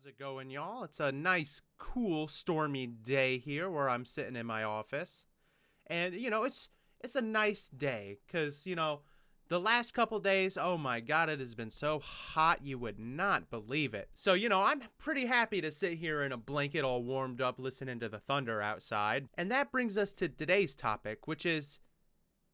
it going, y'all? It's a nice, cool, stormy day here where I'm sitting in my office. And, it's a nice day because, the last couple days, oh my God, it has been so hot you would not believe it. So, I'm pretty happy to sit here in a blanket all warmed up listening to the thunder outside. And that brings us to today's topic, which is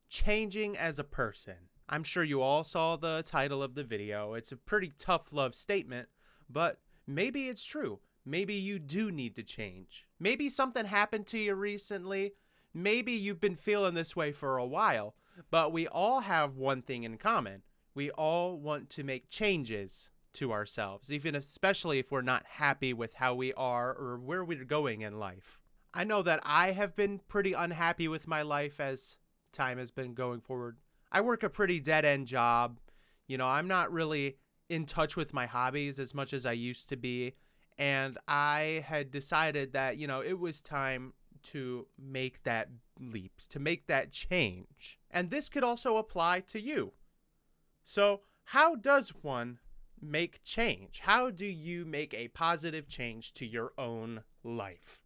changing as a person. I'm sure you all saw the title of the video. It's a pretty tough love statement, but maybe it's true. Maybe you do need to change. Maybe something happened to you recently. Maybe you've been feeling this way for a while, but we all have one thing in common. We all want to make changes to ourselves, especially if we're not happy with how we are or where we're going in life. I know that I have been pretty unhappy with my life as time has been going forward. I work a pretty dead-end job. I'm not really in touch with my hobbies as much as I used to be. And I had decided that, it was time to make that leap, to make that change. And this could also apply to you. So how does one make change? How do you make a positive change to your own life?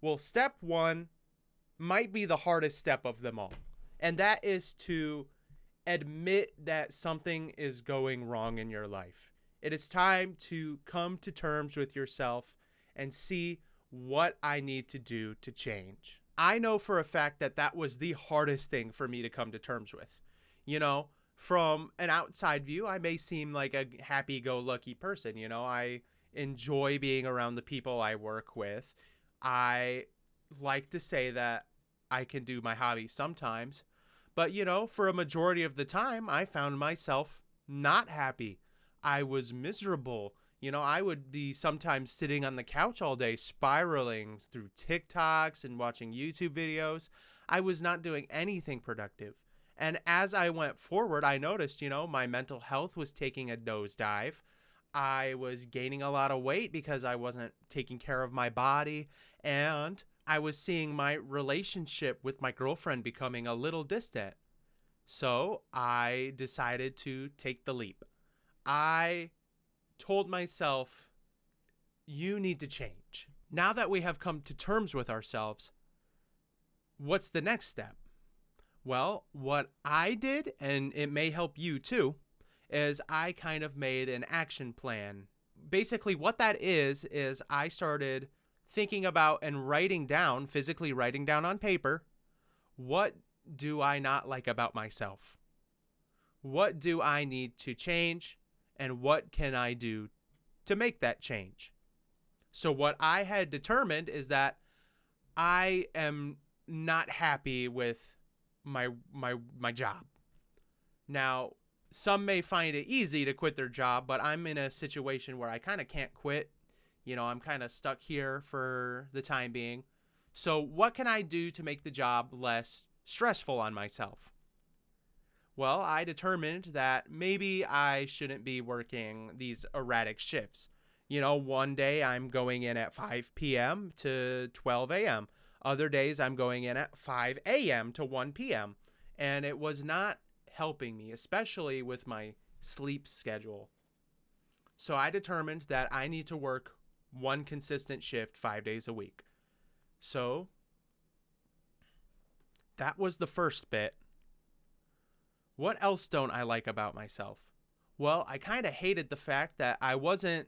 Well, step one might be the hardest step of them all. And that is to admit that something is going wrong in your life. It is time to come to terms with yourself and see what I need to do to change. I know for a fact that that was the hardest thing for me to come to terms with. From an outside view, I may seem like a happy-go-lucky person. I enjoy being around the people I work with. I like to say that I can do my hobby sometimes. But, for a majority of the time, I found myself not happy. I was miserable. I would be sometimes sitting on the couch all day, spiraling through TikToks and watching YouTube videos. I was not doing anything productive. And as I went forward, I noticed, my mental health was taking a nosedive. I was gaining a lot of weight because I wasn't taking care of my body. And I was seeing my relationship with my girlfriend becoming a little distant. So I decided to take the leap. I told myself, you need to change. Now that we have come to terms with ourselves, what's the next step? Well, what I did, and it may help you too, is I kind of made an action plan. Basically, what that is I started thinking about and physically writing down on paper, what do I not like about myself? What do I need to change? And what can I do to make that change? So what I had determined is that I am not happy with my job. Now, some may find it easy to quit their job, but I'm in a situation where I kind of can't quit. I'm kind of stuck here for the time being. So what can I do to make the job less stressful on myself? Well, I determined that maybe I shouldn't be working these erratic shifts. One day I'm going in at 5 p.m. to 12 a.m. Other days I'm going in at 5 a.m. to 1 p.m. And it was not helping me, especially with my sleep schedule. So I determined that I need to work one consistent shift 5 days a week. So that was the first bit. What else don't I like about myself? Well, I kind of hated the fact that I wasn't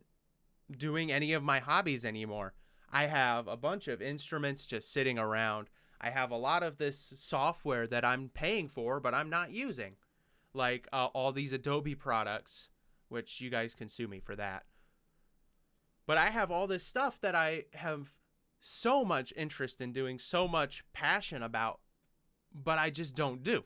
doing any of my hobbies anymore. I have a bunch of instruments just sitting around. I have a lot of this software that I'm paying for, but I'm not using. Like all these Adobe products, which you guys can sue me for that. But I have all this stuff that I have so much interest in doing, so much passion about, but I just don't do.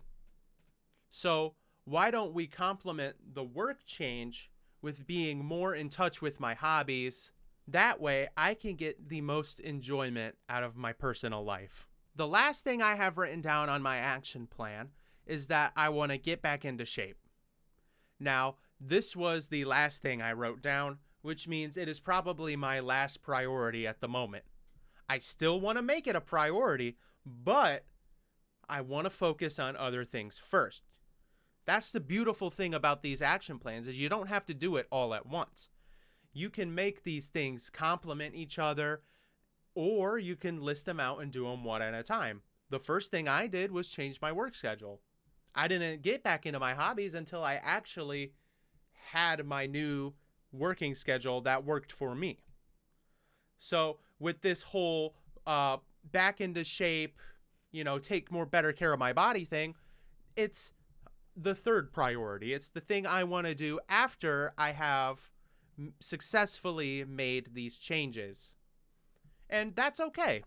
So why don't we complement the work change with being more in touch with my hobbies? That way I can get the most enjoyment out of my personal life. The last thing I have written down on my action plan is that I want to get back into shape. Now, this was the last thing I wrote down, which means it is probably my last priority at the moment. I still want to make it a priority, but I want to focus on other things first. That's the beautiful thing about these action plans is you don't have to do it all at once. You can make these things complement each other, or you can list them out and do them one at a time. The first thing I did was change my work schedule. I didn't get back into my hobbies until I actually had my new working schedule that worked for me. So with this whole back into shape, take more better care of my body thing, it's the third priority. It's the thing I want to do after I have successfully made these changes. And that's okay.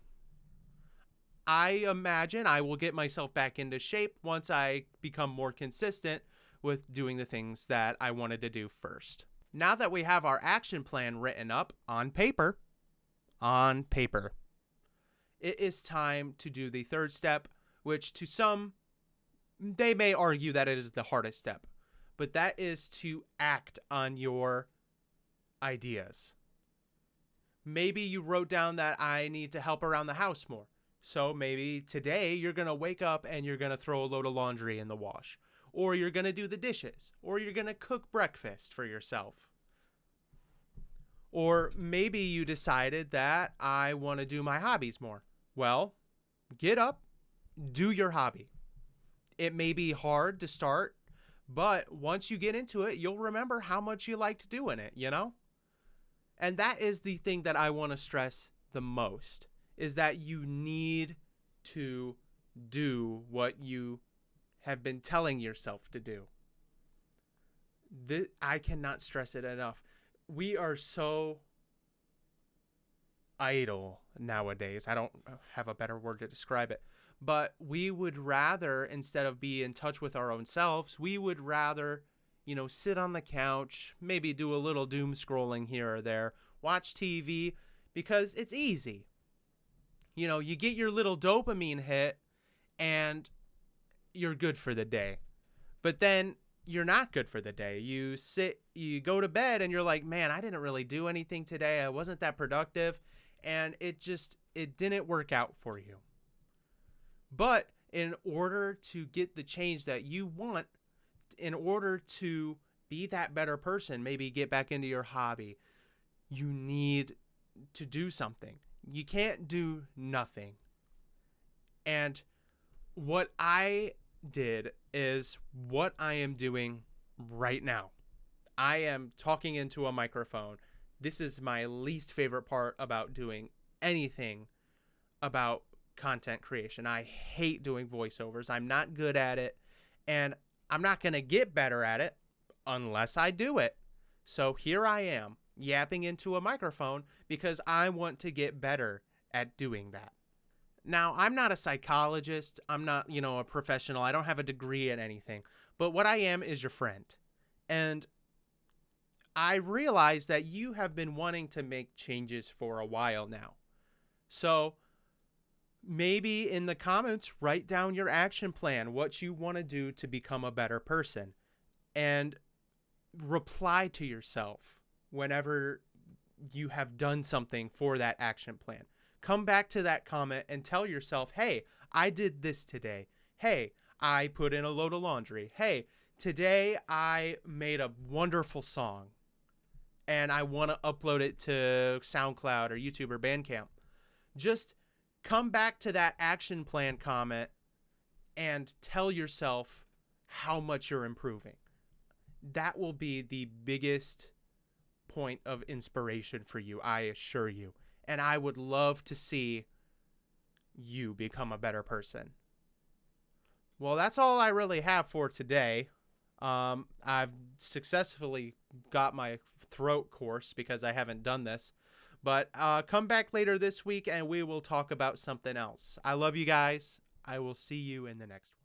I imagine I will get myself back into shape once I become more consistent with doing the things that I wanted to do first. Now that we have our action plan written up on paper, it is time to do the third step, which to some, they may argue that it is the hardest step, but that is to act on your ideas. Maybe you wrote down that I need to help around the house more. So maybe today you're going to wake up and you're going to throw a load of laundry in the wash, or you're going to do the dishes, or you're going to cook breakfast for yourself. Or maybe you decided that I want to do my hobbies more. Well, get up, do your hobby. It may be hard to start, but once you get into it, you'll remember how much you liked doing it, And that is the thing that I want to stress the most, is that you need to do what you have been telling yourself to do. I cannot stress it enough. We are so idle nowadays. I don't have a better word to describe it. But we would rather, instead of be in touch with our own selves, we would rather, sit on the couch, maybe do a little doom scrolling here or there, watch TV, because it's easy. You get your little dopamine hit and you're good for the day. But then you're not good for the day. You go to bed and you're like, man, I didn't really do anything today. I wasn't that productive. And it didn't work out for you. But in order to get the change that you want, in order to be that better person, maybe get back into your hobby, you need to do something. You can't do nothing. And what I did is what I am doing right now. I am talking into a microphone. This is my least favorite part about doing anything about content creation. I hate doing voiceovers. I'm not good at it, and I'm not going to get better at it unless I do it. So here I am, yapping into a microphone because I want to get better at doing that. Now, I'm not a psychologist. I'm not, a professional. I don't have a degree in anything. But what I am is your friend. And I realize that you have been wanting to make changes for a while now. So maybe in the comments, write down your action plan, what you want to do to become a better person, and reply to yourself whenever you have done something for that action plan. Come back to that comment and tell yourself, hey, I did this today. Hey, I put in a load of laundry. Hey, today I made a wonderful song and I want to upload it to SoundCloud or YouTube or Bandcamp. Just come back to that action plan comment and tell yourself how much you're improving. That will be the biggest point of inspiration for you, I assure you. And I would love to see you become a better person. Well, that's all I really have for today. I've successfully got my throat course because I haven't done this. But come back later this week and we will talk about something else. I love you guys. I will see you in the next one.